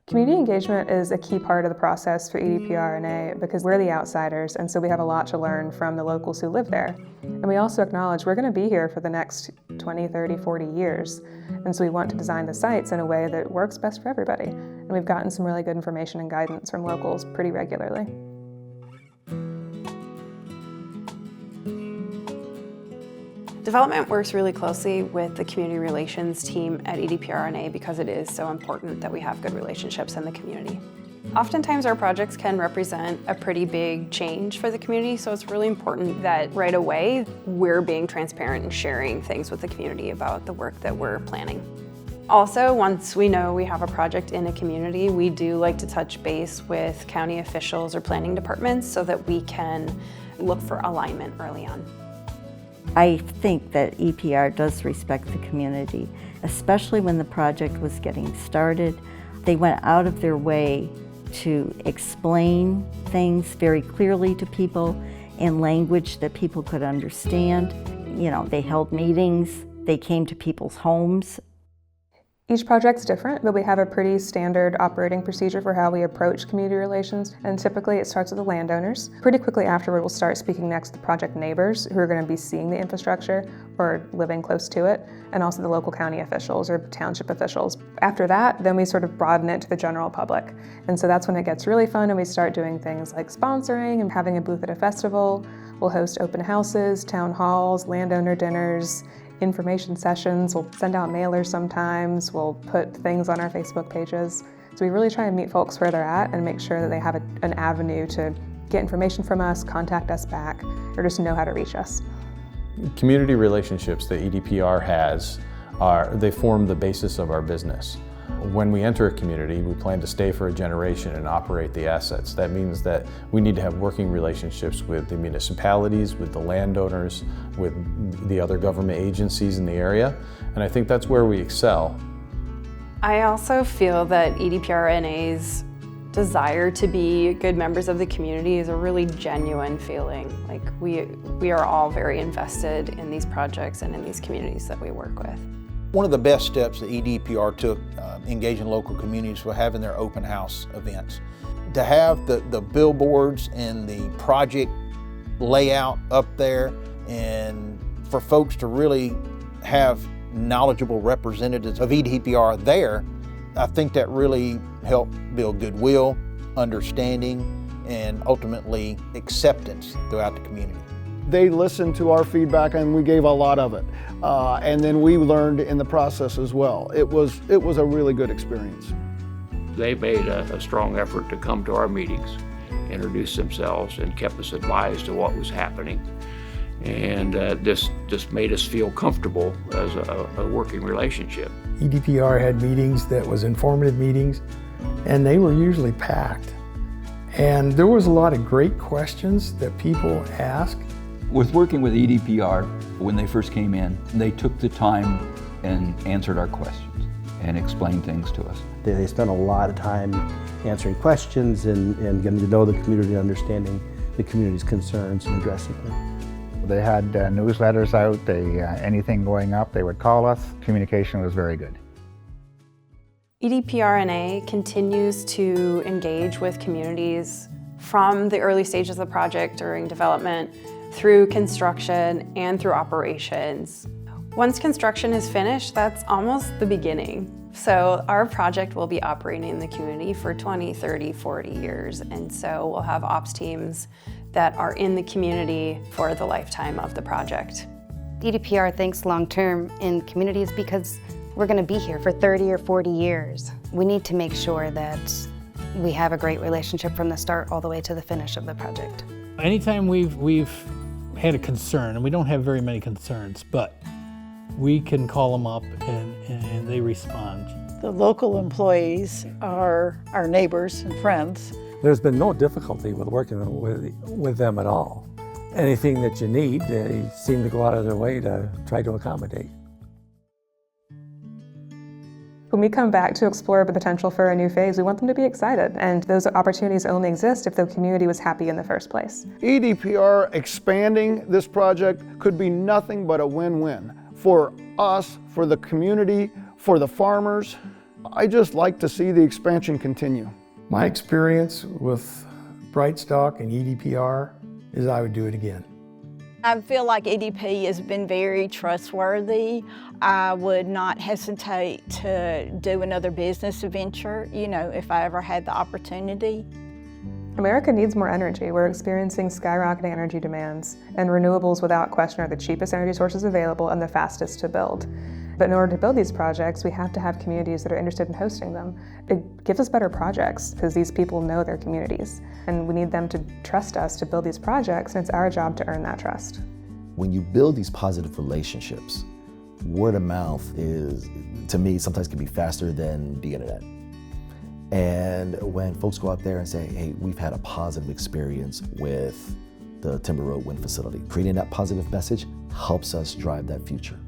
Community engagement is a key part of the process for EDPR NA because we're the outsiders, and so we have a lot to learn from the locals who live there. And we also acknowledge we're going to be here for the next 20, 30, 40 years. And so we want to design the sites in a way that works best for everybody. And we've gotten some really good information and guidance from locals pretty regularly. Development works really closely with the community relations team at EDPR NA because it is so important that we have good relationships in the community. Oftentimes our projects can represent a pretty big change for the community, so it's really important that right away we're being transparent and sharing things with the community about the work that we're planning. Also, once we know we have a project in a community, we do like to touch base with county officials or planning departments so that we can look for alignment early on. I think that EPR does respect the community, especially when the project was getting started. They went out of their way to explain things very clearly to people in language that people could understand. You know, they held meetings, they came to people's homes. Each project's different, but we have a pretty standard operating procedure for how we approach community relations, and typically it starts with the landowners. Pretty quickly afterward, we'll start speaking next to the project neighbors who are going to be seeing the infrastructure or living close to it, and also the local county officials or township officials. After that, then we sort of broaden it to the general public. And so that's when it gets really fun and we start doing things like sponsoring and having a booth at a festival. We'll host open houses, town halls, landowner dinners, information sessions. We'll send out mailers sometimes. We'll put things on our Facebook pages. So we really try and meet folks where they're at and make sure that they have an avenue to get information from us, contact us back, or just know how to reach us. Community relationships that EDPR has, they form the basis of our business. When we enter a community, we plan to stay for a generation and operate the assets. That means that we need to have working relationships with the municipalities, with the landowners, with the other government agencies in the area, and I think that's where we excel. I also feel that EDPR NA's desire to be good members of the community is a really genuine feeling. Like we are all very invested in these projects and in these communities that we work with. One of the best steps that EDPR took engaging local communities was having their open house events. To have the billboards and the project layout up there, and for folks to really have knowledgeable representatives of EDPR there, I think that really helped build goodwill, understanding, and ultimately acceptance throughout the community. They listened to our feedback and we gave a lot of it. And then we learned in the process as well. It was a really good experience. They made a strong effort to come to our meetings, introduce themselves, and kept us advised of what was happening. And this just made us feel comfortable as a working relationship. EDPR had meetings that was informative meetings, and they were usually packed. And there was a lot of great questions that people asked. With working with EDPR, when they first came in, they took the time and answered our questions and explained things to us. They spent a lot of time answering questions and getting to know the community, understanding the community's concerns and addressing them. They had newsletters out, anything going up, they would call us. Communication was very good. EDPR NA continues to engage with communities from the early stages of the project during development, through construction, and through operations. Once construction is finished, that's almost the beginning. So our project will be operating in the community for 20, 30, 40 years, and so we'll have ops teams that are in the community for the lifetime of the project. EDPR thinks long-term in communities because we're going to be here for 30 or 40 years. We need to make sure that we have a great relationship from the start all the way to the finish of the project. Anytime we've had a concern, and we don't have very many concerns, but we can call them up and they respond. The local employees are our neighbors and friends. There's been no difficulty with working with them at all. Anything that you need, they seem to go out of their way to try to accommodate. When we come back to explore the potential for a new phase, we want them to be excited, and those opportunities only exist if the community was happy in the first place. EDPR expanding this project could be nothing but a win-win for us, for the community, for the farmers. I just like to see the expansion continue. My experience with Brightstock and EDPR is I would do it again. I feel like EDP has been very trustworthy. I would not hesitate to do another business venture, if I ever had the opportunity. America needs more energy. We're experiencing skyrocketing energy demands, and renewables without question are the cheapest energy sources available and the fastest to build. But in order to build these projects, we have to have communities that are interested in hosting them. It gives us better projects because these people know their communities, and we need them to trust us to build these projects, and it's our job to earn that trust. When you build these positive relationships, word of mouth is, to me, sometimes can be faster than the internet. And when folks go out there and say, hey, we've had a positive experience with the Timber Road Wind Facility, creating that positive message helps us drive that future.